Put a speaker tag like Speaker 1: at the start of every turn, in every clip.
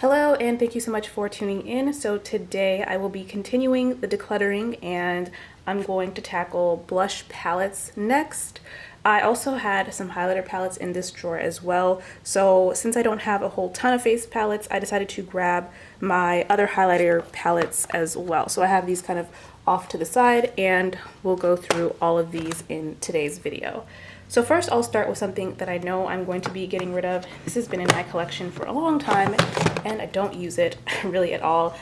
Speaker 1: Hello and thank you so much for tuning in. So today I will be continuing the decluttering and I'm going to tackle blush palettes next. I also had some highlighter palettes in this drawer as well. So since I don't have a whole ton of face palettes, I decided to grab my other highlighter palettes as well. So I have these kind of off to the side and we'll go through all of these in today's video. So first I'll start with something that I know I'm going to be getting rid of. This has been in my collection for a long time and I don't use it really at all.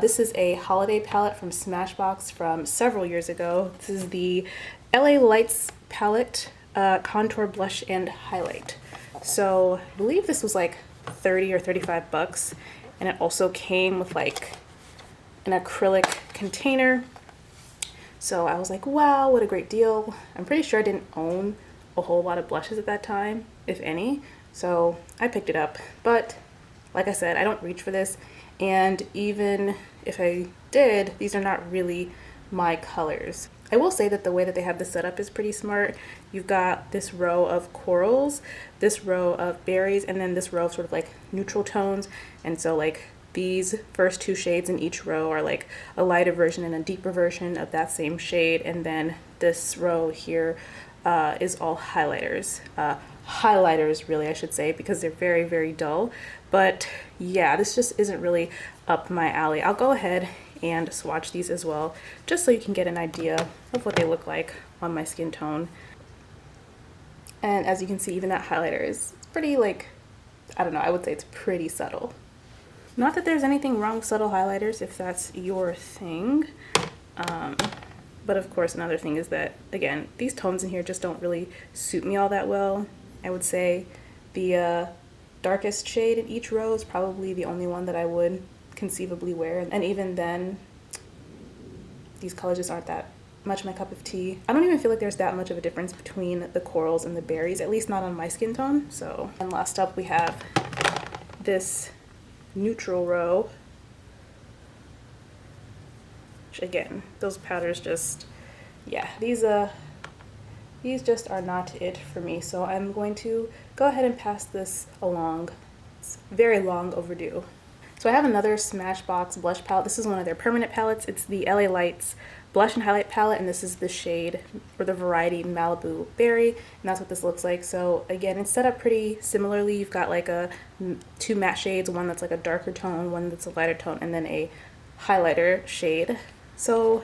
Speaker 1: This is a holiday palette from Smashbox from several years ago. This is the LA Lights palette, contour, blush, and highlight. So I believe this was like 30 or 35 bucks and it also came with like an acrylic container. So I was like, wow, what a great deal. I'm pretty sure I didn't own a whole lot of blushes at that time, if any, so I picked it up. But like I said, I don't reach for this, and even if I did, these are not really my colors. I will say that the way that they have this set up is pretty smart. You've got this row of corals, this row of berries, and then this row of sort of like neutral tones. And so like these first two shades in each row are like a lighter version and a deeper version of that same shade, and then this row here is all highlighters. Highlighters, really, I should say, because they're very, very dull. But yeah, this just isn't really up my alley. I'll go ahead and swatch these as well, just so you can get an idea of what they look like on my skin tone. And as you can see, even that highlighter is pretty, like, I don't know, I would say it's pretty subtle. Not that there's anything wrong with subtle highlighters if that's your thing. But of course, another thing is that, again, these tones in here just don't really suit me all that well. I would say the darkest shade in each row is probably the only one that I would conceivably wear. And even then, these colors just aren't that much my cup of tea. I don't even feel like there's that much of a difference between the corals and the berries, at least not on my skin tone. So, and last up we have this neutral row. Again, those powders just, yeah, these just are not it for me. So I'm going to go ahead and pass this along. It's very long overdue. So I have another Smashbox blush palette. This is one of their permanent palettes. It's the LA Lights blush and highlight palette, and this is the shade or the variety Malibu Berry, and that's what this looks like. So again, it's set up pretty similarly. You've got like two matte shades, one that's like a darker tone, one that's a lighter tone, and then a highlighter shade. So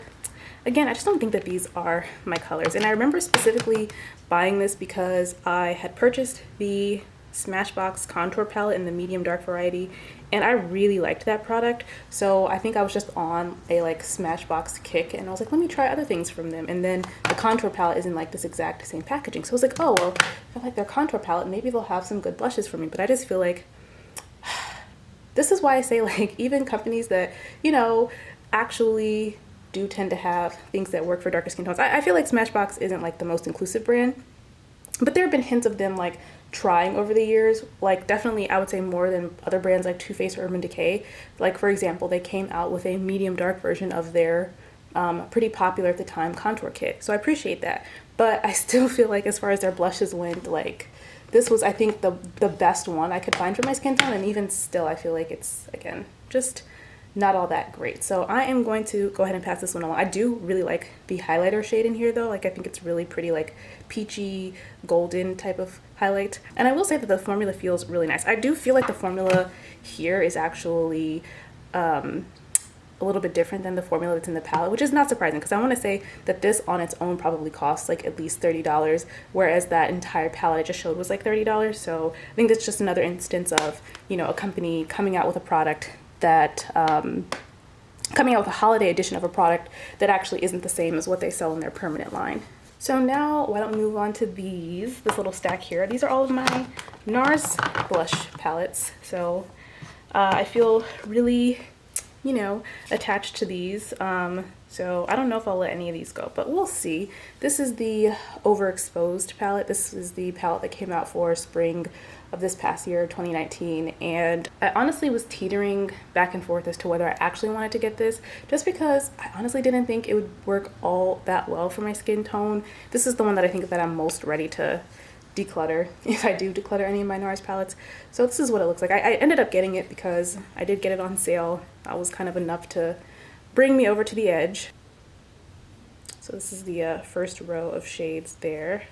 Speaker 1: again, I just don't think that these are my colors. And I remember specifically buying this because I had purchased the Smashbox contour palette in the medium dark variety and I really liked that product. So I think I was just on a like Smashbox kick and I was like, let me try other things from them. And then the contour palette is in like this exact same packaging. So I was like, oh, well, if I like their contour palette, maybe they'll have some good blushes for me. But I just feel like this is why I say, like, even companies that, you know, actually do tend to have things that work for darker skin tones. I feel like Smashbox isn't like the most inclusive brand, but there have been hints of them like trying over the years, like definitely I would say more than other brands like Too Faced or Urban Decay. Like for example, they came out with a medium dark version of their pretty popular at the time contour kit. So I appreciate that, but I still feel like as far as their blushes went, like this was, I think, the best one I could find for my skin tone, and even still I feel like it's, again, just not all that great. So I am going to go ahead and pass this one along. I do really like the highlighter shade in here though. Like I think it's really pretty, like peachy golden type of highlight. And I will say that the formula feels really nice. I do feel like the formula here is actually a little bit different than the formula that's in the palette, which is not surprising because I want to say that this on its own probably costs like at least $30, whereas that entire palette I just showed was like $30. So I think that's just another instance of, you know, a company coming out with a product that coming out with a holiday edition of a product that actually isn't the same as what they sell in their permanent line. So now why don't we move on to this little stack here. These are all of my NARS blush palettes. So I feel really, you know, attached to these. So I don't know if I'll let any of these go, but we'll see. This is the Overexposed palette. This is the palette that came out for spring of this past year, 2019, and I honestly was teetering back and forth as to whether I actually wanted to get this, just because I honestly didn't think it would work all that well for my skin tone. This is the one that I think that I'm most ready to declutter if I do declutter any of my NARS palettes. So this is what it looks like. I ended up getting it because I did get it on sale. That was kind of enough to bring me over to the edge. So this is the first row of shades there.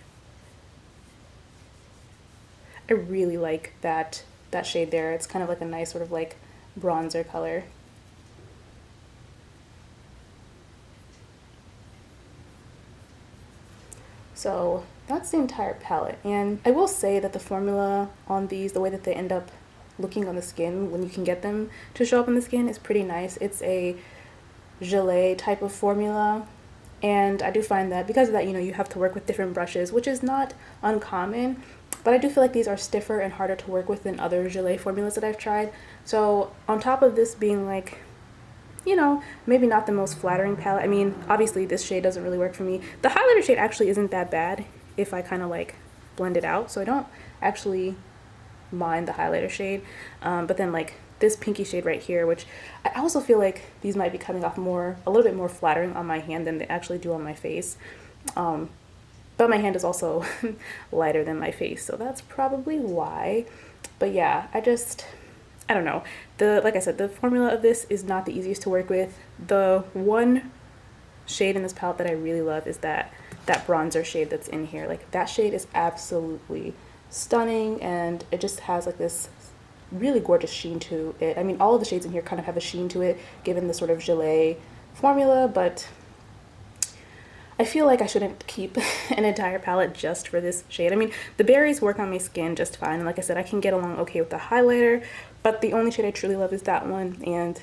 Speaker 1: I really like that shade there. It's kind of like a nice sort of like bronzer color. So that's the entire palette, and I will say that the formula on these, the way that they end up looking on the skin when you can get them to show up on the skin, is pretty nice. It's a gelée type of formula, and I do find that because of that, you know, you have to work with different brushes, which is not uncommon, but I do feel like these are stiffer and harder to work with than other gelée formulas that I've tried. So on top of this being like, you know, maybe not the most flattering palette. I mean, obviously this shade doesn't really work for me. The highlighter shade actually isn't that bad if I kind of like blend it out, so I don't actually mind the highlighter shade. But then like this pinky shade right here, which I also feel like these might be coming off more, a little bit more flattering on my hand than they actually do on my face. But my hand is also lighter than my face, so that's probably why. But yeah, I don't know. Like I said, the formula of this is not the easiest to work with. The one shade in this palette that I really love is that bronzer shade that's in here. Like that shade is absolutely stunning, and it just has like this really gorgeous sheen to it. I mean, all of the shades in here kind of have a sheen to it, given the sort of gelée formula, but I feel like I shouldn't keep an entire palette just for this shade. I mean, the berries work on my skin just fine, and like I said, I can get along okay with the highlighter, but the only shade I truly love is that one, and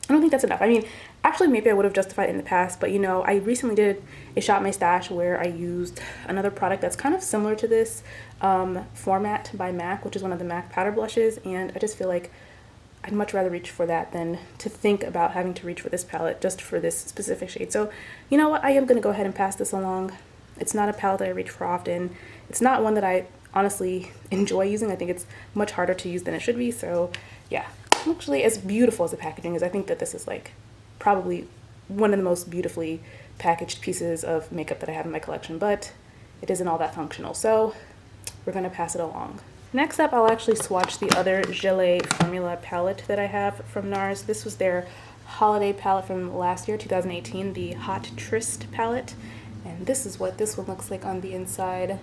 Speaker 1: I don't think that's enough. I mean, actually, maybe I would have justified it in the past, but you know, I recently did a Shop My Stash where I used another product that's kind of similar to this, Format by MAC, which is one of the MAC powder blushes, and I just feel like I'd much rather reach for that than to think about having to reach for this palette just for this specific shade. So, you know what, I am going to go ahead and pass this along. It's not a palette that I reach for often. It's not one that I honestly enjoy using. I think it's much harder to use than it should be, so yeah. Actually, as beautiful as the packaging is, I think that this is like probably one of the most beautifully packaged pieces of makeup that I have in my collection, but it isn't all that functional, so we're going to pass it along. Next up, I'll actually swatch the other gelée formula palette that I have from NARS. This was their holiday palette from last year, 2018, the Hot Tryst palette, and this is what this one looks like on the inside.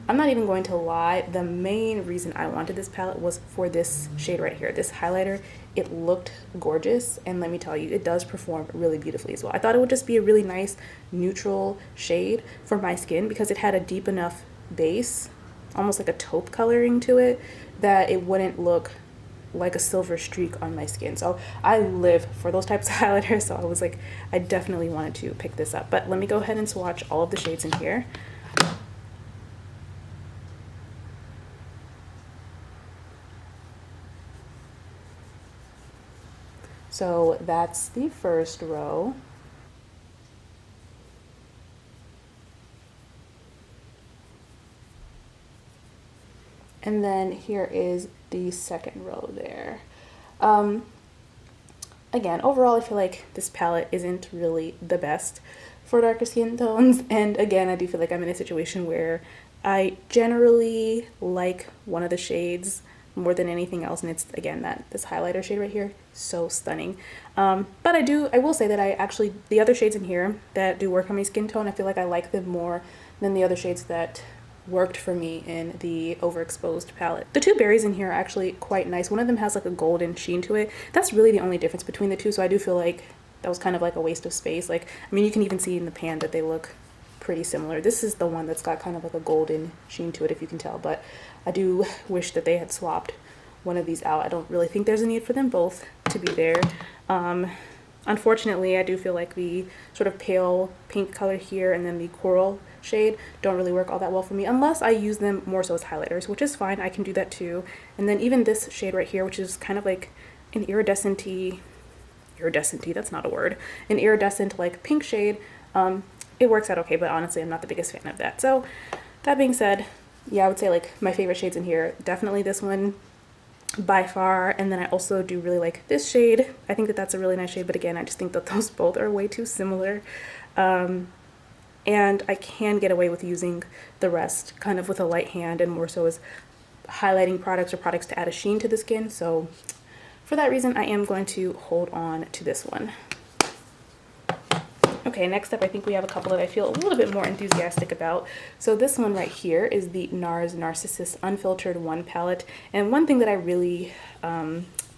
Speaker 1: I'm not even going to lie, the main reason I wanted this palette was for this shade right here, this highlighter. It looked gorgeous, and let me tell you, it does perform really beautifully as well. I thought it would just be a really nice neutral shade for my skin because it had a deep enough base, almost like a taupe coloring to it, that it wouldn't look like a silver streak on my skin. So I live for those types of highlighters, so I was like, I definitely wanted to pick this up. But let me go ahead and swatch all of the shades in here. So that's the first row. And then here is the second row there. Again, overall, I feel like this palette isn't really the best for darker skin tones. And again, I do feel like I'm in a situation where I generally like one of the shades more than anything else, and it's again this highlighter shade right here, so stunning. But I will say that the other shades in here that do work on my skin tone, I feel like I like them more than the other shades that worked for me in the overexposed palette. The two berries in here are actually quite nice. One of them has like a golden sheen to it. That's really the only difference between the two, so I do feel like that was kind of like a waste of space. Like, I mean, you can even see in the pan that they look pretty similar. This is the one that's got kind of like a golden sheen to it, if you can tell, but I do wish that they had swapped one of these out. I don't really think there's a need for them both to be there. Unfortunately, I do feel like the sort of pale pink color here and then the coral shade don't really work all that well for me unless I use them more so as highlighters, which is fine. I can do that too. And then even this shade right here, which is kind of like an iridescent-y, that's not a word, an iridescent like pink shade, it works out okay, but honestly, I'm not the biggest fan of that. So that being said, yeah, I would say like my favorite shades in here, definitely this one by far, and then I also do really like this shade. I think that that's a really nice shade, but again, I just think that those both are way too similar. and I can get away with using the rest kind of with a light hand and more so as highlighting products or products to add a sheen to the skin. So for that reason, I am going to hold on to this one. Okay, next up, I think we have a couple that I feel a little bit more enthusiastic about. So this one right here is the NARS NARSissist Unfiltered 1 palette. And one thing that I really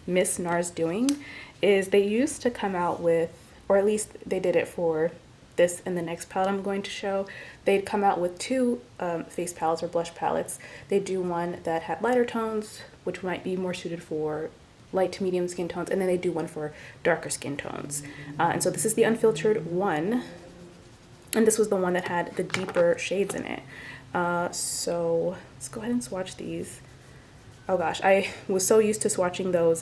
Speaker 1: miss NARS doing is they used to come out with, or at least they did it for this and the next palette I'm going to show, they'd come out with two face palettes or blush palettes. They do one that had lighter tones, which might be more suited for light to medium skin tones, and then they do one for darker skin tones. And so this is the Unfiltered 1, and this was the one that had the deeper shades in it. So let's go ahead and swatch these. Oh gosh, I was so used to swatching those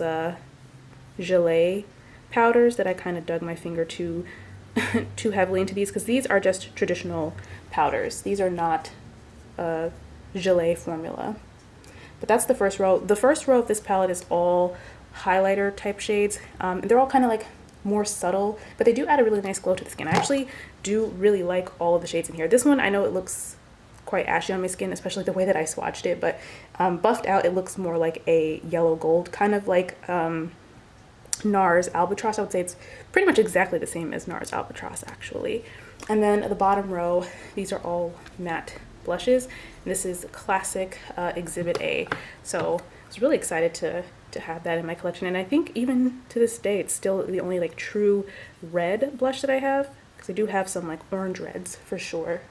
Speaker 1: gelée powders that I kind of dug my finger too heavily into these, because these are just traditional powders. These are not a gelée formula. But that's the first row. The first row of this palette is all highlighter type shades. And they're all kind of like more subtle, but they do add a really nice glow to the skin. I actually do really like all of the shades in here. This one, I know it looks quite ashy on my skin, especially the way that I swatched it, but buffed out, it looks more like a yellow gold, kind of like NARS Albatross. I would say it's pretty much exactly the same as NARS Albatross, actually. And then at the bottom row, these are all matte blushes. And this is classic Exhibit A. So I was really excited to have that in my collection. And I think even to this day, it's still the only like true red blush that I have, because I do have some like orange reds for sure.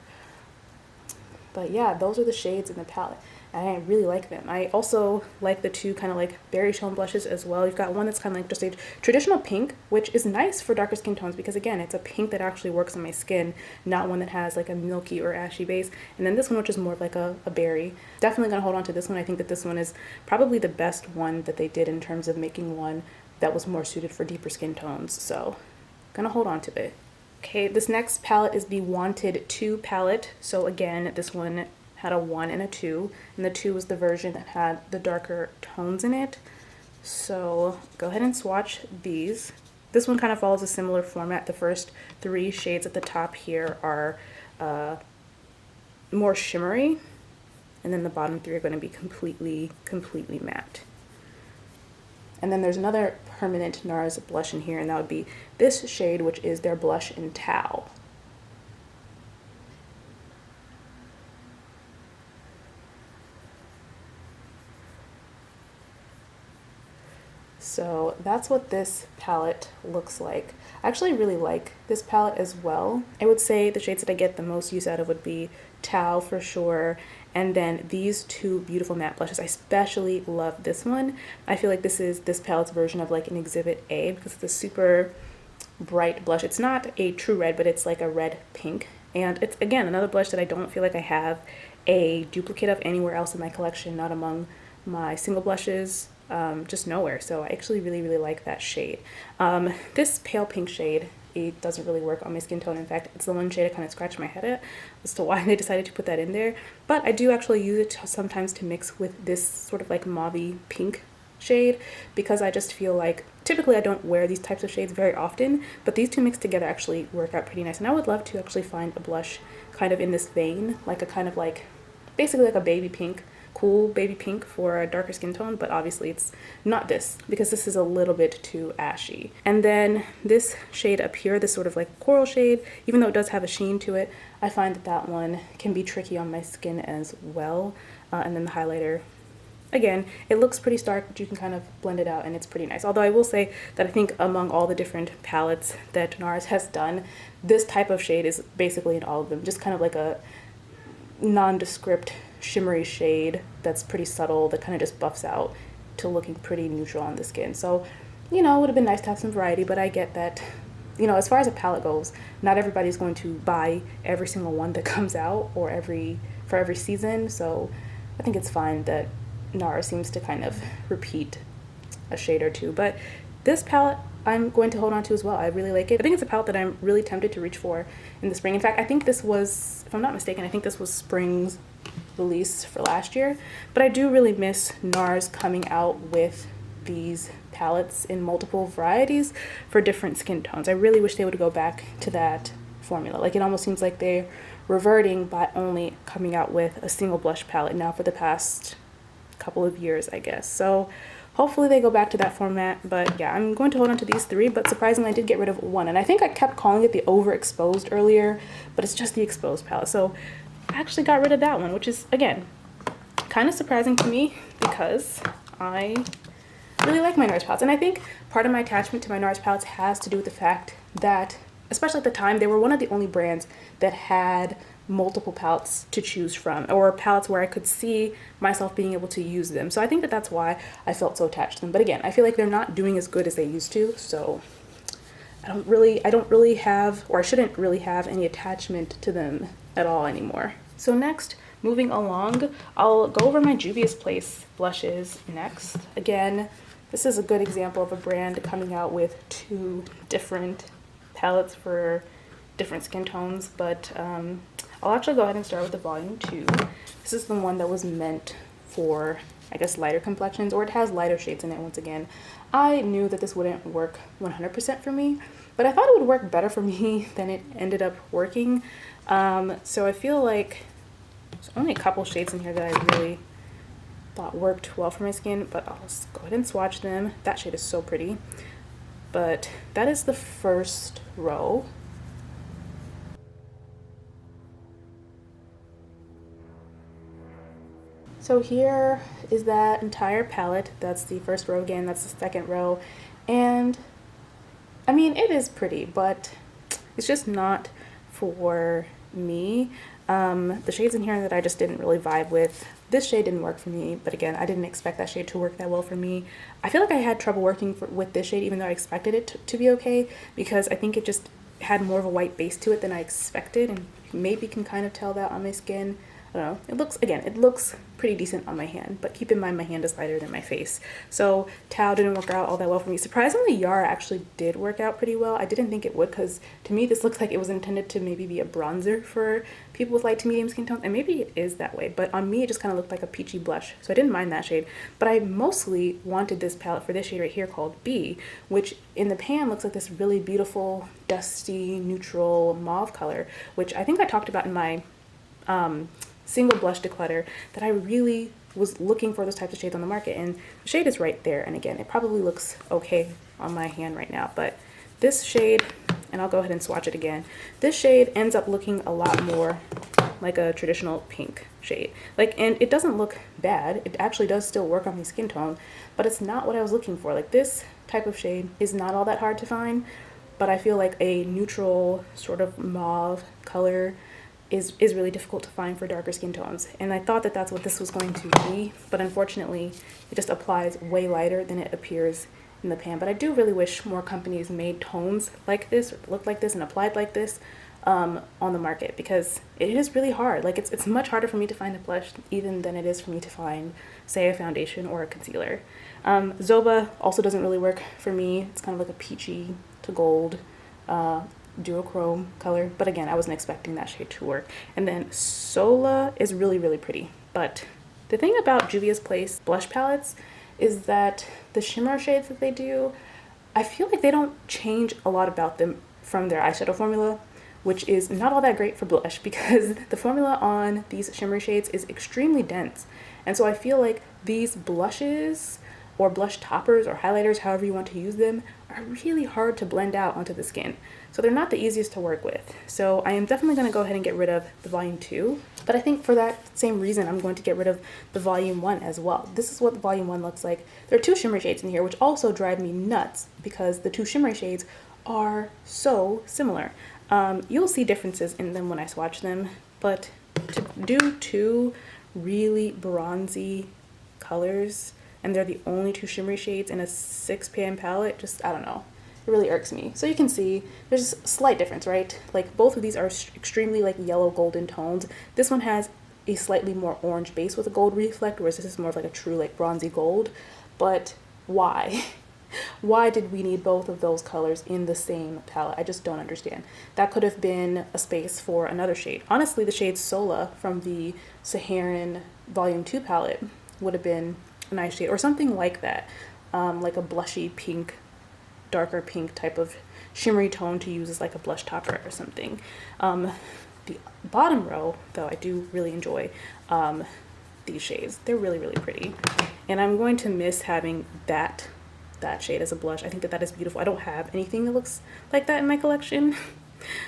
Speaker 1: But yeah, those are the shades in the palette. I really like them. I also like the two kind of like berry tone blushes as well. You've got one that's kind of like just a traditional pink, which is nice for darker skin tones because again, it's a pink that actually works on my skin, not one that has like a milky or ashy base. And then this one, which is more of like a berry. Definitely gonna hold on to this one. I think that this one is probably the best one that they did in terms of making one that was more suited for deeper skin tones. So gonna hold on to it. Okay, this next palette is the Wanted 2 palette. So again, this one had a 1 and a 2, and the 2 was the version that had the darker tones in it. So go ahead and swatch these. This one kind of follows a similar format. The first 3 shades at the top here are more shimmery, and then the bottom 3 are going to be completely matte. And then there's another permanent NARS blush in here, and that would be this shade, which is their blush in Tau. So that's what this palette looks like. I actually really like this palette as well. I would say the shades that I get the most use out of would be Tau for sure, and then these two beautiful matte blushes. I especially love this one. I feel like this is this palette's version of like an Exhibit A because it's a super bright blush. It's not a true red, but it's like a red pink. And it's, again, another blush that I don't feel like I have a duplicate of anywhere else in my collection, not among my single blushes, just nowhere. So I actually really like that shade. This pale pink shade, it doesn't really work on my skin tone. In fact, it's the one shade I kind of scratch my head at as to why they decided to put that in there. But I do actually use it sometimes to mix with this sort of like mauvey pink shade, because I just feel like typically I don't wear these types of shades very often, but these two mixed together actually work out pretty nice. And I would love to actually find a blush kind of in this vein, like a kind of like basically like a baby pink, cool baby pink for a darker skin tone, but obviously it's not this because this is a little bit too ashy. And then this shade up here, this sort of like coral shade, even though it does have a sheen to it, I find that that one can be tricky on my skin as well. And then the highlighter, again, it looks pretty stark, but you can kind of blend it out and it's pretty nice. Although I will say that I think among all the different palettes that NARS has done, this type of shade is basically in all of them, just kind of like a nondescript shimmery shade that's pretty subtle, that kind of just buffs out to looking pretty neutral on the skin. So, you know, it would have been nice to have some variety, but I get that, you know, as far as a palette goes, not everybody's going to buy every single one that comes out or for every season. So I think it's fine that NARS seems to kind of repeat a shade or two. But this palette I'm going to hold on to as well. I really like it. I think it's a palette that I'm really tempted to reach for in the spring. In fact, I think this was, if I'm not mistaken, I think this was spring's release for last year. But I do really miss NARS coming out with these palettes in multiple varieties for different skin tones. I really wish they would go back to that formula. Like, it almost seems like they're reverting by only coming out with a single blush palette now for the past couple of years, I guess. So hopefully they go back to that format. But yeah, I'm going to hold on to these three, but surprisingly I did get rid of one, and I think I kept calling it the overexposed earlier, but it's just the exposed palette. So I actually got rid of that one, which is, again, kind of surprising to me because I really like my NARS palettes. And I think part of my attachment to my NARS palettes has to do with the fact that, especially at the time, they were one of the only brands that had multiple palettes to choose from, or palettes where I could see myself being able to use them. So I think that that's why I felt so attached to them. But again, I feel like they're not doing as good as they used to, so I don't really have, or I shouldn't really have, any attachment to them at all anymore. So next, moving along, I'll go over my Juvia's Place blushes next. Again, this is a good example of a brand coming out with two different palettes for different skin tones, but I'll actually go ahead and start with the volume 2. This is the one that was meant for, I guess, lighter complexions, or it has lighter shades in it. Once again, I knew that this wouldn't work 100% for me, but I thought it would work better for me than it ended up working. So I feel like there's only a couple shades in here that I really thought worked well for my skin, but I'll just go ahead and swatch them. That shade is so pretty. But that is the first row. So here is that entire palette. That's the first row again, that's the second row. And I mean, it is pretty, but it's just not for me. The shades in here that I just didn't really vibe with. This shade didn't work for me, but again, I didn't expect that shade to work that well for me. I feel like I had trouble working with this shade, even though I expected it to be okay, because I think it just had more of a white base to it than I expected, and maybe can kind of tell that on my skin. I don't know. It looks, again, it looks pretty decent on my hand, but keep in mind my hand is lighter than my face. So Tao didn't work out all that well for me. Surprisingly, Yara actually did work out pretty well. I didn't think it would, because to me this looks like it was intended to maybe be a bronzer for people with light to medium skin tones, and maybe it is that way, but on me it just kind of looked like a peachy blush, so I didn't mind that shade. But I mostly wanted this palette for this shade right here called B, which in the pan looks like this really beautiful, dusty, neutral mauve color, which I think I talked about in my single blush declutter, that I really was looking for those types of shades on the market, and the shade is right there. And again, it probably looks okay on my hand right now, but this shade, and I'll go ahead and swatch it again, this shade ends up looking a lot more like a traditional pink shade. Like, and it doesn't look bad, it actually does still work on my skin tone, but it's not what I was looking for. Like, this type of shade is not all that hard to find, but I feel like a neutral sort of mauve color is really difficult to find for darker skin tones. And I thought that that's what this was going to be, but unfortunately it just applies way lighter than it appears in the pan. But I do really wish more companies made tones like this, or looked like this, and applied like this on the market, because it is really hard. Like, it's much harder for me to find a blush even than it is for me to find, say, a foundation or a concealer. Zoba also doesn't really work for me. It's kind of like a peachy to gold duochrome color, but again, I wasn't expecting that shade to work. And then Sola is really, really pretty, but the thing about Juvia's Place blush palettes is that the shimmer shades that they do, I feel like they don't change a lot about them from their eyeshadow formula, which is not all that great for blush, because the formula on these shimmer shades is extremely dense. And so I feel like these blushes or blush toppers or highlighters, however you want to use them, are really hard to blend out onto the skin. So they're not the easiest to work with. So I am definitely going to go ahead and get rid of the volume 2, but I think for that same reason I'm going to get rid of the volume 1 as well. This is what the volume 1 looks like. There are two shimmer shades in here, which also drive me nuts because the two shimmer shades are so similar. You'll see differences in them when I swatch them, but to do two really bronzy colors, and they're the only two shimmery shades in a 6-pan palette, just, I don't know, it really irks me. So you can see there's a slight difference, right? Like, both of these are extremely like yellow golden tones. This one has a slightly more orange base with a gold reflect, whereas this is more of like a true like bronzy gold. But why? Why did we need both of those colors in the same palette? I just don't understand. That could have been a space for another shade. Honestly, the shade Sola from the Saharan Volume 2 palette would have been a nice shade, or something like that, like a blushy pink, darker pink type of shimmery tone to use as like a blush topper or something. The bottom row, though, I do really enjoy these shades. They're really, really pretty. And I'm going to miss having that shade as a blush. I think that is beautiful. I don't have anything that looks like that in my collection.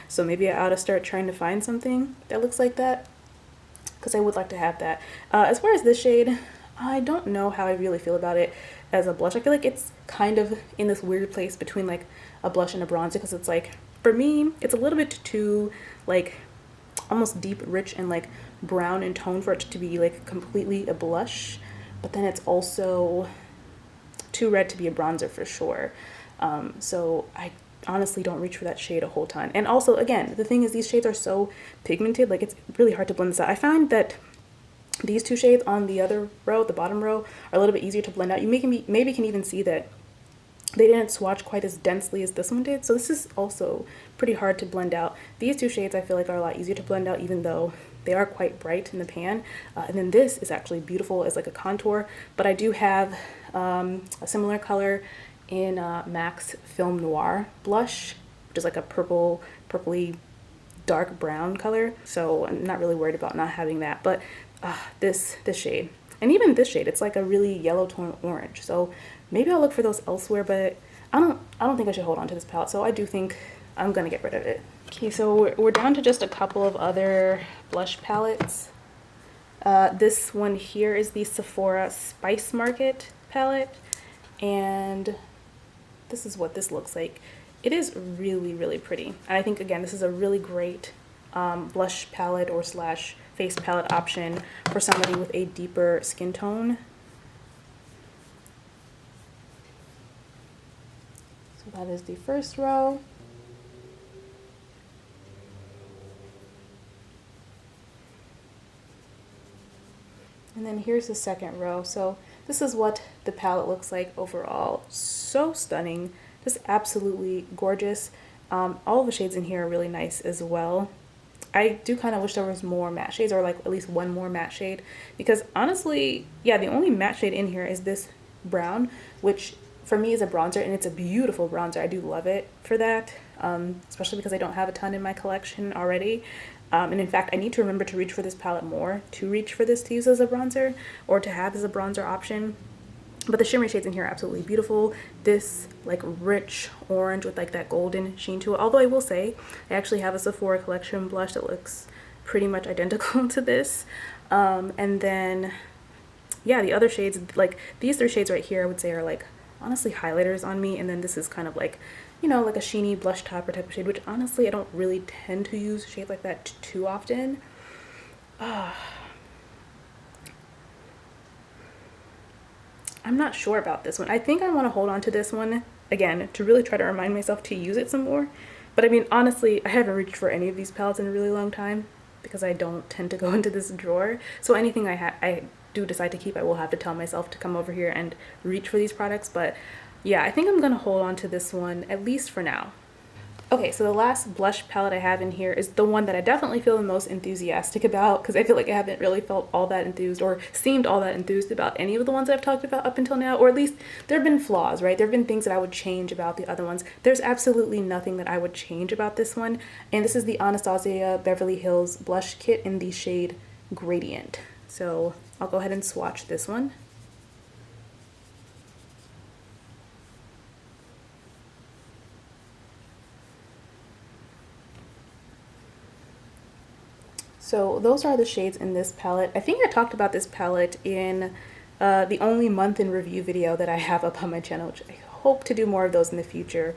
Speaker 1: So maybe I ought to start trying to find something that looks like that, because I would like to have that. As far as this shade, I don't know how I really feel about it as a blush. I feel like it's kind of in this weird place between like a blush and a bronzer, because it's like, for me, it's a little bit too like almost deep, rich, and like brown in tone for it to be like completely a blush, but then it's also too red to be a bronzer for sure. So I honestly don't reach for that shade a whole ton. And also, again, the thing is, these shades are so pigmented, like it's really hard to blend this out. I find that these two shades on the other row, the bottom row, are a little bit easier to blend out. You maybe can even see that they didn't swatch quite as densely as this one did. So this is also pretty hard to blend out. These two shades I feel like are a lot easier to blend out, even though they are quite bright in the pan. And then this is actually beautiful as like a contour, but I do have a similar color in MAC's Film Noir blush, which is like a purpley dark brown color. So I'm not really worried about not having that, but this shade, and even this shade, it's like a really yellow tone orange. So maybe I'll look for those elsewhere, but I don't think I should hold on to this palette. So I do think I'm gonna get rid of it. Okay, so we're down to just a couple of other blush palettes. This one here is the Sephora Spice Market palette, and this is what this looks like. It is really, really pretty. And I think, again, this is a really great blush palette or slash face palette option for somebody with a deeper skin tone. So that is the first row. And then here's the second row. So this is what the palette looks like overall. So stunning, just absolutely gorgeous. All the shades in here are really nice as well. I do kind of wish there was more matte shades, or like at least one more matte shade, because honestly, yeah, the only matte shade in here is this brown, which for me is a bronzer, and it's a beautiful bronzer. I do love it for that, especially because I don't have a ton in my collection already. And in fact, I need to remember to reach for this palette more, to reach for this to use as a bronzer, or to have as a bronzer option. But the shimmery shades in here are absolutely beautiful. This like rich orange with like that golden sheen to it. Although I will say, I actually have a Sephora collection blush that looks pretty much identical to this. And then, yeah, the other shades, like these three shades right here, I would say are like honestly highlighters on me. And then this is kind of like, you know, like a sheeny blush topper type of shade, which honestly I don't really tend to use shades like that too often. I'm not sure about this one. I think I want to hold on to this one again to really try to remind myself to use it some more. But I mean, honestly, I haven't reached for any of these palettes in a really long time because I don't tend to go into this drawer. So anything I do decide to keep, I will have to tell myself to come over here and reach for these products. But yeah, I think I'm gonna hold on to this one at least for now. Okay, so the last blush palette I have in here is the one that I definitely feel the most enthusiastic about, because I feel like I haven't really felt all that enthused or seemed all that enthused about any of the ones that I've talked about up until now, or at least there have been flaws, right? There have been things that I would change about the other ones. There's absolutely nothing that I would change about this one, and this is the Anastasia Beverly Hills Blush Kit in the shade Gradient. So I'll go ahead and swatch this one. So those are the shades in this palette. I think I talked about this palette in the only month in review video that I have up on my channel, which I hope to do more of those in the future,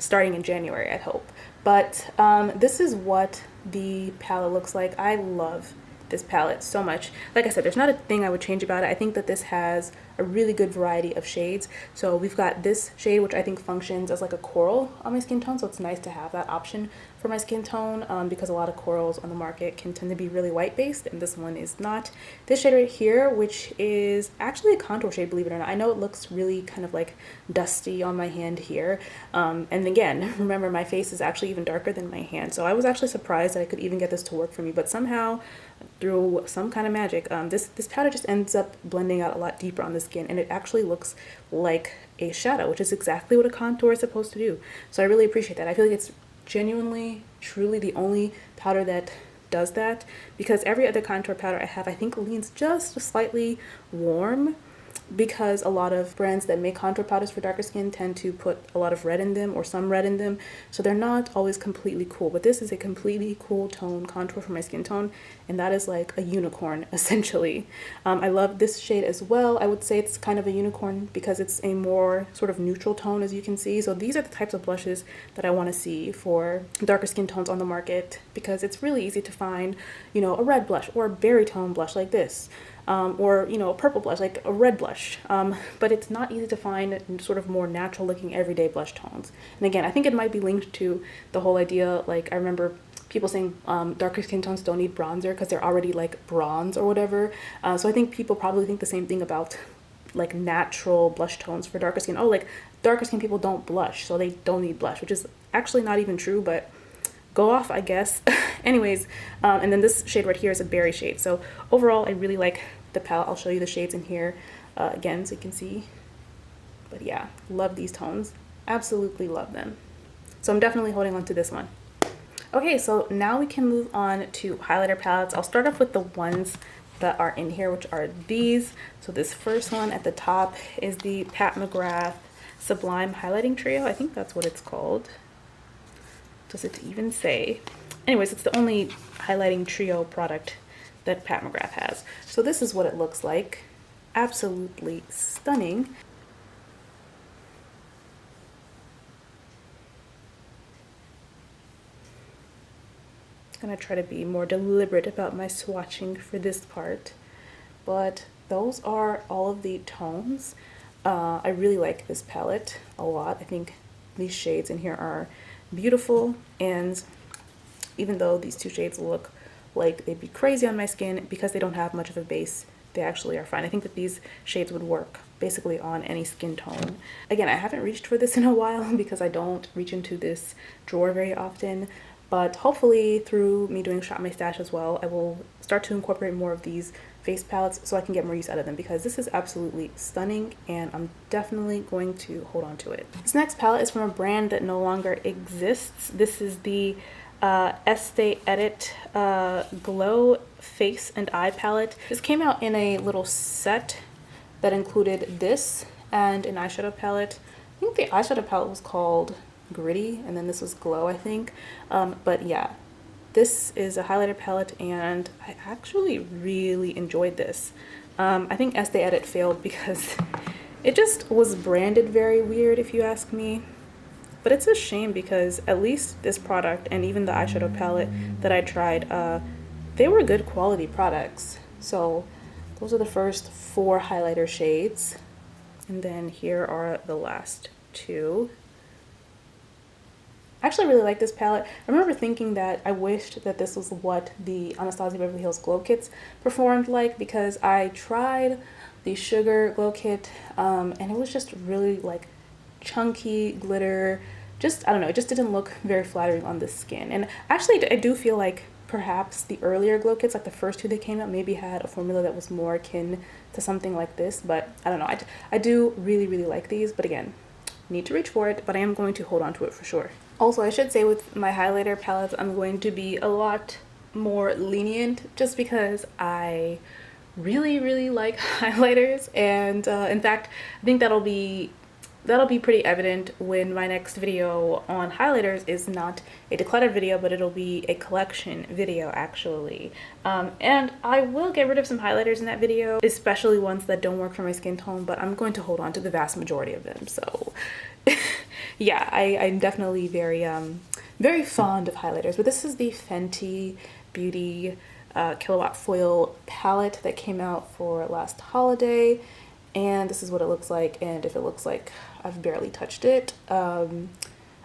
Speaker 1: starting in January, I hope. But this is what the palette looks like. I love this palette so much. Like I said, there's not a thing I would change about it. I think that this has a really good variety of shades. So we've got this shade, which I think functions as like a coral on my skin tone, so it's nice to have that option for my skin tone, because a lot of corals on the market can tend to be really white based, and this one is not. This shade right here, which is actually a contour shade, believe it or not. I know it looks really kind of like dusty on my hand here, and again, remember my face is actually even darker than my hand, so I was actually surprised that I could even get this to work for me, but somehow through some kind of magic, this powder just ends up blending out a lot deeper on the skin, and it actually looks like a shadow, which is exactly what a contour is supposed to do. So I really appreciate that. I feel like it's genuinely, truly the only powder that does that, because every other contour powder I have, I think, leans just slightly warm, because a lot of brands that make contour powders for darker skin tend to put a lot of red in them, or some red in them, so they're not always completely cool. But this is a completely cool tone contour for my skin tone, and that is like a unicorn essentially. I love this shade as well. I would say it's kind of a unicorn because it's a more sort of neutral tone, as you can see. So these are the types of blushes that I want to see for darker skin tones on the market, because it's really easy to find, you know, a red blush or a berry tone blush like this. Or, you know, a purple blush, like a red blush. But it's not easy to find sort of more natural looking everyday blush tones. And again, I think it might be linked to the whole idea, like I remember people saying darker skin tones don't need bronzer because they're already like bronze or whatever. So I think people probably think the same thing about like natural blush tones for darker skin. Oh, like darker skin people don't blush, so they don't need blush, which is actually not even true, but go off, I guess. Anyways, and then this shade right here is a berry shade. So overall, I really like the palette. I'll show you the shades in here again so you can see. But yeah, love these tones. Absolutely love them. So I'm definitely holding on to this one. Okay, so now we can move on to highlighter palettes. I'll start off with the ones that are in here, which are these. So this first one at the top is the Pat McGrath Sublime Highlighting Trio. I think that's what it's called. Does it even say? Anyways, it's the only highlighting trio product that Pat McGrath has. So this is what it looks like. Absolutely stunning. I'm gonna try to be more deliberate about my swatching for this part, but those are all of the tones. I really like this palette a lot. I think these shades in here are beautiful, and even though these two shades look like they'd be crazy on my skin, because they don't have much of a base, they actually are fine. I think that these shades would work basically on any skin tone. Again, I haven't reached for this in a while because I don't reach into this drawer very often, but hopefully through me doing Shop My Stash as well, I will start to incorporate more of these face palettes so I can get more use out of them, because this is absolutely stunning and I'm definitely going to hold on to it. This next palette is from a brand that no longer exists. This is the Estee Glow Face and Eye Palette. This came out in a little set that included this and an eyeshadow palette. I think the eyeshadow palette was called Gritty, and then this was Glow, I think. But yeah, this is a highlighter palette and I actually really enjoyed this. I think Estee failed because it just was branded very weird, if you ask me. But it's a shame because at least this product and even the eyeshadow palette that I tried, they were good quality products. So those are the first 4 highlighter shades. And then here are the last 2. I actually really like this palette. I remember thinking that I wished that this was what the Anastasia Beverly Hills Glow Kits performed like, because I tried the Sugar Glow Kit and it was just really like chunky glitter. Just, I don't know, it just didn't look very flattering on the skin. And actually I do feel like perhaps the earlier glow kits, like the first 2 that came out, maybe had a formula that was more akin to something like this, but I don't know. I do really like these, but again, need to reach for it, but I am going to hold on to it for sure. Also, I should say with my highlighter palettes, I'm going to be a lot more lenient just because I really like highlighters, and in fact, I think that'll be pretty evident when my next video on highlighters is not a declutter video, but it'll be a collection video actually. And I will get rid of some highlighters in that video, especially ones that don't work for my skin tone, but I'm going to hold on to the vast majority of them. So yeah, I'm definitely very fond of highlighters, but this is the Fenty Beauty Kilawatt Foil palette that came out for last holiday. And this is what it looks like, and if it looks like I've barely touched it, I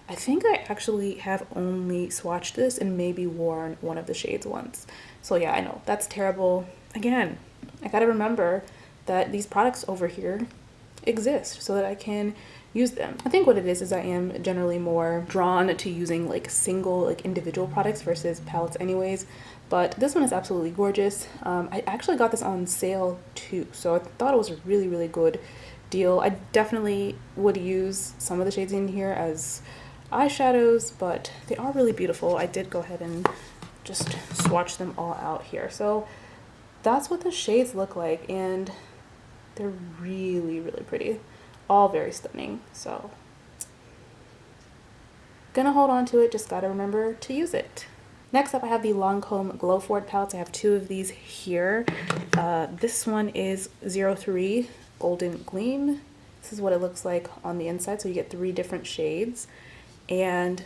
Speaker 1: think I actually have only swatched this and maybe worn one of the shades once. So yeah, I know, that's terrible. Again, I gotta remember that these products over here exist so that I can use them. I think what it is I am generally more drawn to using like single, like individual products versus palettes anyways. But this one is absolutely gorgeous. I actually got this on sale too, so I thought it was a really, really good deal. I definitely would use some of the shades in here as eyeshadows, but they are really beautiful. I did go ahead and just swatch them all out here. So that's what the shades look like, and they're really, really pretty. All very stunning. So gonna hold on to it, just gotta remember to use it. Next up, I have the Lancome Glow Forward palettes. I have two of these here. This one is 03 Golden Gleam. This is what it looks like on the inside. So you get 3 different shades. And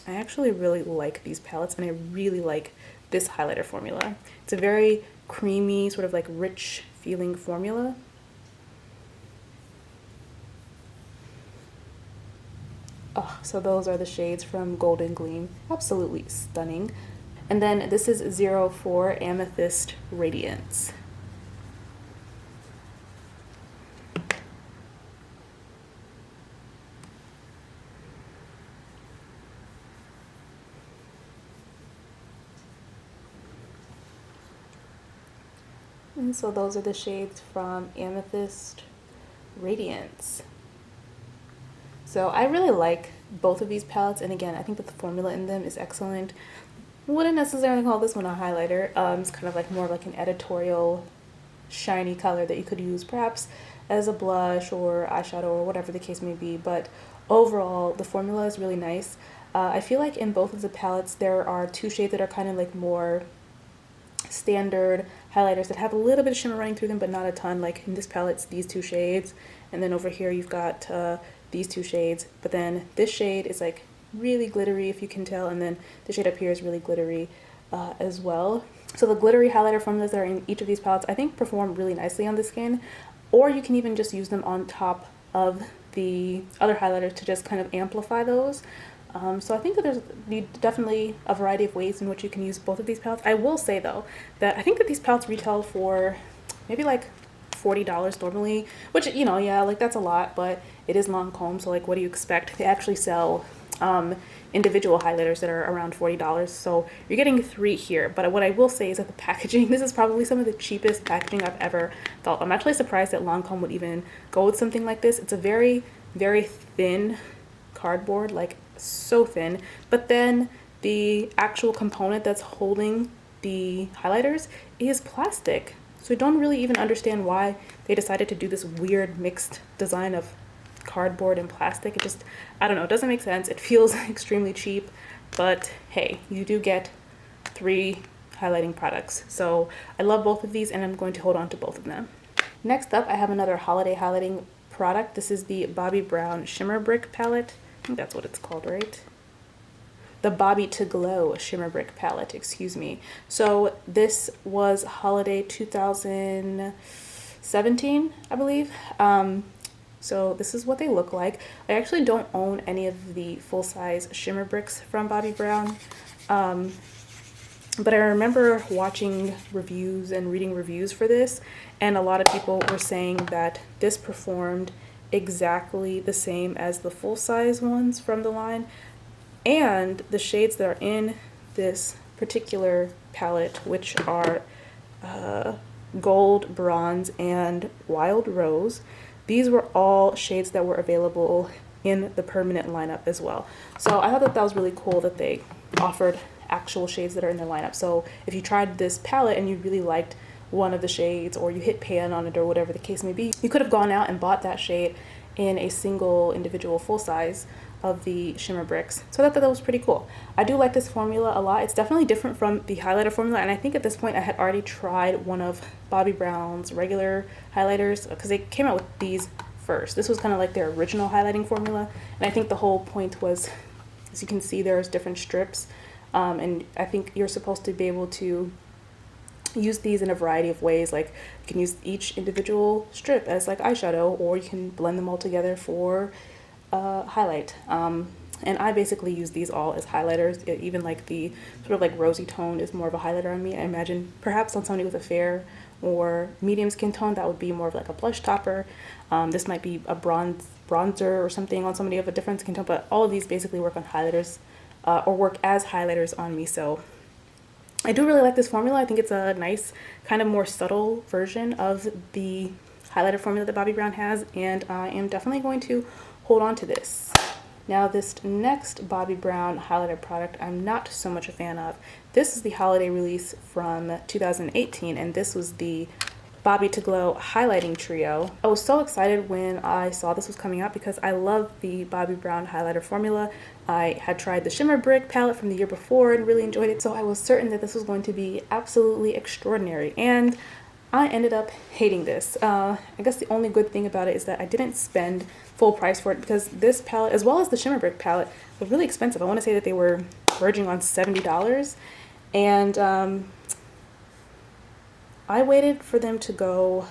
Speaker 1: I actually really like these palettes, and I really like this highlighter formula. It's a very creamy, sort of like rich feeling formula. Oh, so those are the shades from Golden Gleam. Absolutely stunning. And then this is 04 Amethyst Radiance. And so those are the shades from Amethyst Radiance. So I really like both of these palettes, and again, I think that the formula in them is excellent. Wouldn't necessarily call this one a highlighter. It's kind of like more of like an editorial shiny color that you could use perhaps as a blush or eyeshadow or whatever the case may be, but overall the formula is really nice. I feel like in both of the palettes there are 2 shades that are kind of like more standard highlighters that have a little bit of shimmer running through them, but not a ton. Like in this palette, it's these 2 shades, and then over here you've got these 2 shades, but then this shade is like really glittery, if you can tell, and then the shade up here is really glittery as well. So the glittery highlighter formulas that are in each of these palettes I think perform really nicely on the skin, or you can even just use them on top of the other highlighters to just kind of amplify those. So I think that there's definitely a variety of ways in which you can use both of these palettes. I will say though that I think that these palettes retail for maybe like $40 normally, which, you know, yeah, like that's a lot, but it is Lancome, so like what do you expect? They actually sell individual highlighters that are around $40, so you're getting 3 here. But what I will say is that the packaging, this is probably some of the cheapest packaging I've ever felt. I'm actually surprised that Lancome would even go with something like this. It's a very, very thin cardboard, like so thin, but then the actual component that's holding the highlighters is plastic. So I don't really even understand why they decided to do this weird mixed design of cardboard and plastic. It just, I don't know, it doesn't make sense. It feels extremely cheap, but hey, you do get 3 highlighting products. So I love both of these, and I'm going to hold on to both of them. Next up, I have another holiday highlighting product. This is the Bobbi Brown Shimmer Brick palette. I think that's what it's called, right? The Bobbi to Glow Shimmer Brick palette, excuse me. So this was holiday 2017, I believe. So this is what they look like. I actually don't own any of the full-size shimmer bricks from Bobbi Brown. But I remember watching reviews and reading reviews for this, and a lot of people were saying that this performed exactly the same as the full-size ones from the line, and the shades that are in this particular palette, which are Gold, Bronze, and Wild Rose, these were all shades that were available in the permanent lineup as well. So I thought that that was really cool that they offered actual shades that are in their lineup. So if you tried this palette and you really liked one of the shades, or you hit pan on it, or whatever the case may be, you could have gone out and bought that shade in a single individual full size of the shimmer bricks. So I thought that was pretty cool. I do like this formula a lot. It's definitely different from the highlighter formula, and I think at this point I had already tried one of Bobbi Brown's regular highlighters, because they came out with these first. This was kind of like their original highlighting formula, and I think the whole point was, as you can see, there's different strips, and I think you're supposed to be able to use these in a variety of ways. Like you can use each individual strip as like eyeshadow, or you can blend them all together for highlight. And I basically use these all as highlighters. Even like the sort of like rosy tone is more of a highlighter on me. I imagine perhaps on somebody with a fair or medium skin tone, that would be more of like a blush topper. This might be a bronze bronzer or something on somebody of a different skin tone, but all of these basically work on highlighters or work as highlighters on me. So I do really like this formula. I think it's a nice kind of more subtle version of the highlighter formula that Bobbi Brown has, and I am definitely going to hold on to this. Now this next Bobbi Brown highlighter product I'm not so much a fan of. This is the holiday release from 2018, and this was the Bobbi to Glow highlighting trio. I was so excited when I saw this was coming out because I love the Bobbi Brown highlighter formula. I had tried the Shimmer Brick palette from the year before and really enjoyed it, so I was certain that this was going to be absolutely extraordinary, and I ended up hating this. I guess the only good thing about it is that I didn't spend full price for it, because this palette, as well as the Shimmer Brick palette, were really expensive. I want to say that they were verging on $70, and I waited for them to go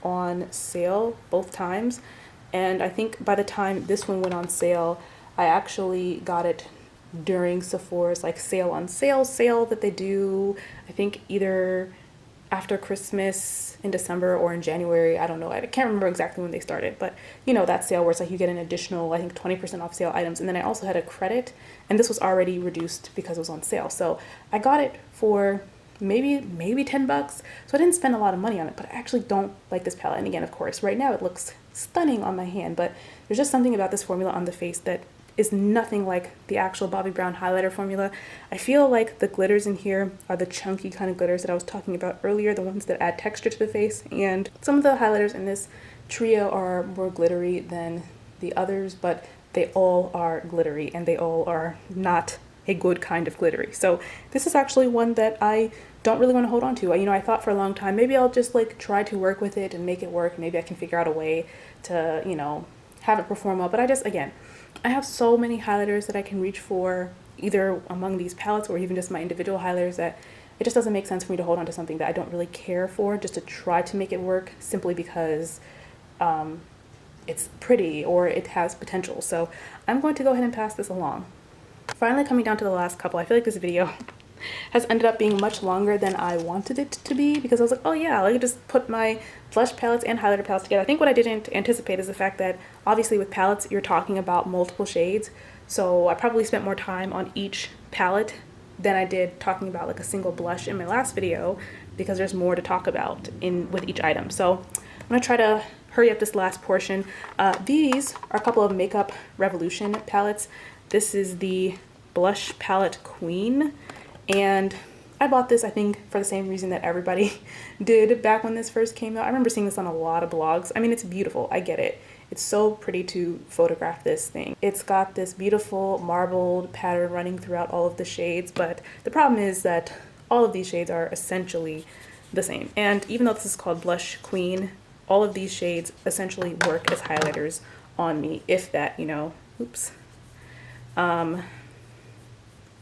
Speaker 1: on sale both times, and I think by the time this one went on sale, I actually got it during Sephora's like sale on sale that they do, I think either after Christmas in December or in January. I don't know, I can't remember exactly when they started, but you know, that sale where it's like you get an additional, I think 20% off sale items, and then I also had a credit, and this was already reduced because it was on sale. So I got it for maybe $10, so I didn't spend a lot of money on it, but I actually don't like this palette. And again, of course, right now it looks stunning on my hand, but there's just something about this formula on the face that is nothing like the actual Bobbi Brown highlighter formula. I feel like the glitters in here are the chunky kind of glitters that I was talking about earlier, the ones that add texture to the face, and some of the highlighters in this trio are more glittery than the others, but they all are glittery, and they all are not a good kind of glittery. So this is actually one that I don't really want to hold on to. You know, I thought for a long time, maybe I'll just like try to work with it and make it work. Maybe I can figure out a way to, you know, have it perform well. But I have so many highlighters that I can reach for, either among these palettes or even just my individual highlighters, that it just doesn't make sense for me to hold on to something that I don't really care for just to try to make it work simply because it's pretty or it has potential. So I'm going to go ahead and pass this along. Finally, coming down to the last couple, I feel like this video has ended up being much longer than I wanted it to be, because I was like, oh yeah, let me just put my blush palettes and highlighter palettes together. I think what I didn't anticipate is the fact that obviously with palettes you're talking about multiple shades, so I probably spent more time on each palette than I did talking about like a single blush in my last video, because there's more to talk about with each item. So I'm gonna try to hurry up this last portion. These are a couple of Makeup Revolution palettes. This is the Blush Palette Queen, and I bought this, I think, for the same reason that everybody did back when this first came out. I remember seeing this on a lot of blogs. I mean, it's beautiful, I get it. It's so pretty to photograph this thing. It's got this beautiful marbled pattern running throughout all of the shades, but the problem is that all of these shades are essentially the same. And even though this is called Blush Queen, all of these shades essentially work as highlighters on me, if that, you know, oops.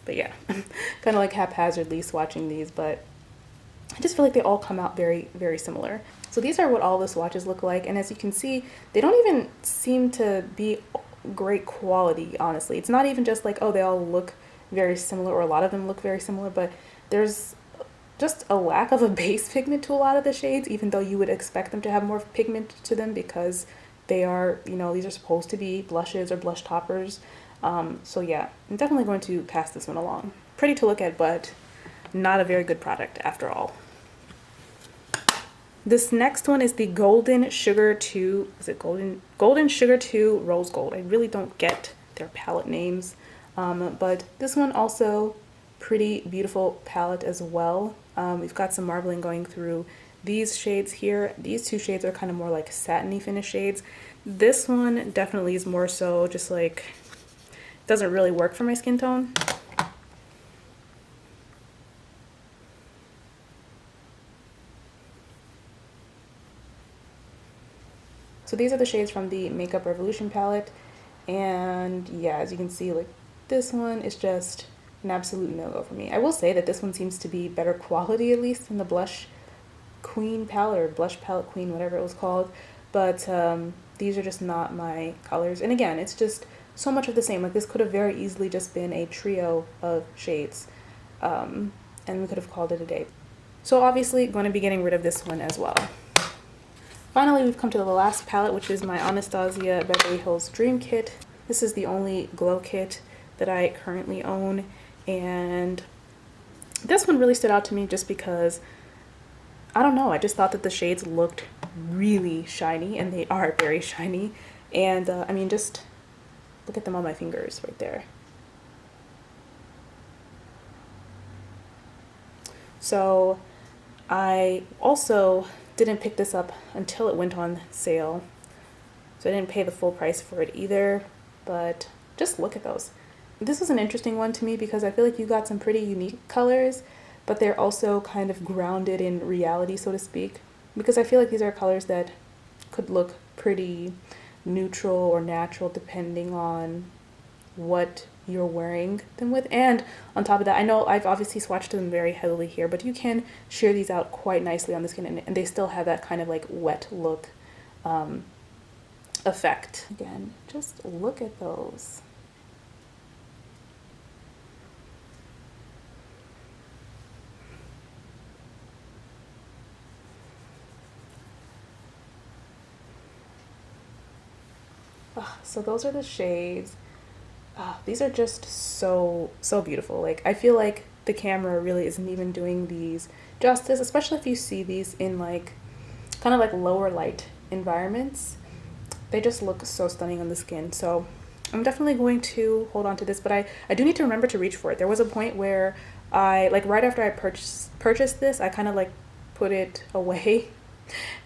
Speaker 1: But yeah, kind of like haphazardly swatching these, but I just feel like they all come out very, very similar. So these are what all the swatches look like, and as you can see, they don't even seem to be great quality, honestly. It's not even just like, oh, they all look very similar, or a lot of them look very similar, but there's just a lack of a base pigment to a lot of the shades, even though you would expect them to have more pigment to them because they are, you know, these are supposed to be blushes or blush toppers. So yeah, I'm definitely going to pass this one along. Pretty to look at, but not a very good product after all. This next one is the Golden Sugar 2, is it Golden Sugar 2 Rose Gold. I really don't get their palette names, but this one also pretty beautiful palette as well. We've got some marbling going through these shades here. These two shades are kind of more like satiny finish shades. This one definitely is more so just like, doesn't really work for my skin tone. So these are the shades from the Makeup Revolution palette, and yeah, as you can see, like this one is just an absolute no-go for me. I will say that this one seems to be better quality, at least, than the Blush Queen palette, or Blush Palette Queen, whatever it was called, but these are just not my colors. And again, it's just so much of the same. Like this could have very easily just been a trio of shades, and we could have called it a day. So obviously going to be getting rid of this one as well. Finally, we've come to the last palette, which is my Anastasia Beverly Hills Dream Kit. This is the only glow kit that I currently own, and this one really stood out to me just because, I don't know, I just thought that the shades looked really shiny, and they are very shiny. And I mean, just look at them on my fingers right there. So I also didn't pick this up until it went on sale, so I didn't pay the full price for it either, but just look at those. This was an interesting one to me because I feel like you got some pretty unique colors, but they're also kind of grounded in reality, so to speak, because I feel like these are colors that could look pretty neutral or natural depending on what you're wearing them with. And on top of that, I know I've obviously swatched them very heavily here, but you can sheer these out quite nicely on the skin, and they still have that kind of like wet look effect. Again, just look at those. So those are the shades. These are just so beautiful. Like, I feel like the camera really isn't even doing these justice, especially if you see these in like kind of like lower light environments. They just look so stunning on the skin. So I'm definitely going to hold on to this, but I do need to remember to reach for it. There was a point where I, like right after I purchased this, I kind of like put it away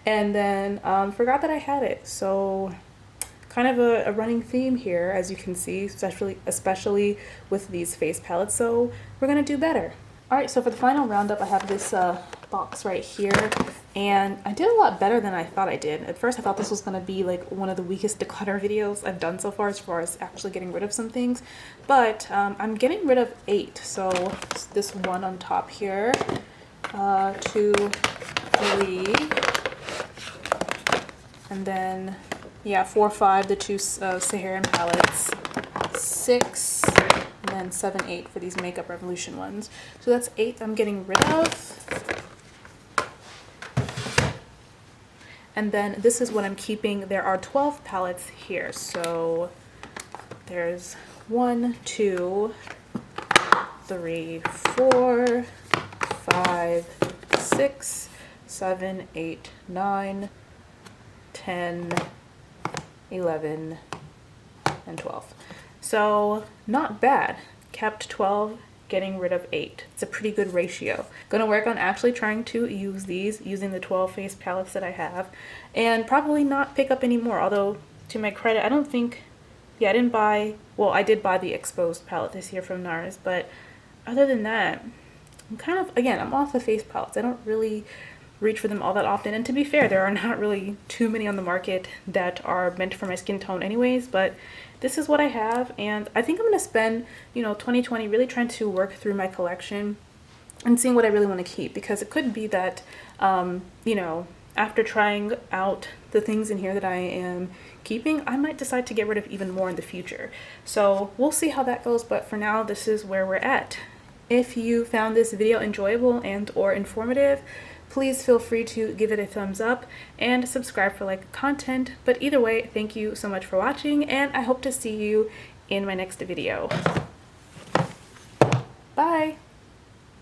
Speaker 1: and then forgot that I had it. So kind of a running theme here, as you can see, especially with these face palettes. So we're gonna do better. All right, so for the final roundup, I have this box right here, and I did a lot better than I thought I did. At first, I thought this was gonna be like one of the weakest declutter videos I've done so far as actually getting rid of some things, but I'm getting rid of 8. So this one on top here, 2, 3, and then yeah, 4, 5, the 2 Saharan palettes, 6, and then 7, 8 for these Makeup Revolution ones. So that's 8 I'm getting rid of. And then this is what I'm keeping. There are 12 palettes here. So there's 1, 2, 3, 4, 5, 6, 7, 8, 9, 10, 11, and 12. So not bad. Kept 12, getting rid of 8. It's a pretty good ratio. Gonna work on actually trying to use these using the 12 face palettes that I have, and probably not pick up any more. Although, to my credit, I don't think, yeah, I didn't buy, well, I did buy the Exposed palette this year from NARS, but other than that, I'm kind of, again, I'm off the face palettes. I don't really reach for them all that often, and to be fair, there are not really too many on the market that are meant for my skin tone anyways, but this is what I have, and I think I'm gonna spend, 2020 really trying to work through my collection and seeing what I really want to keep, because it could be that after trying out the things in here that I am keeping, I might decide to get rid of even more in the future. So we'll see how that goes, but for now, this is where we're at. If you found this video enjoyable and or informative, please feel free to give it a thumbs up and subscribe for like content. But either way, thank you so much for watching, and I hope to see you in my next video. Bye!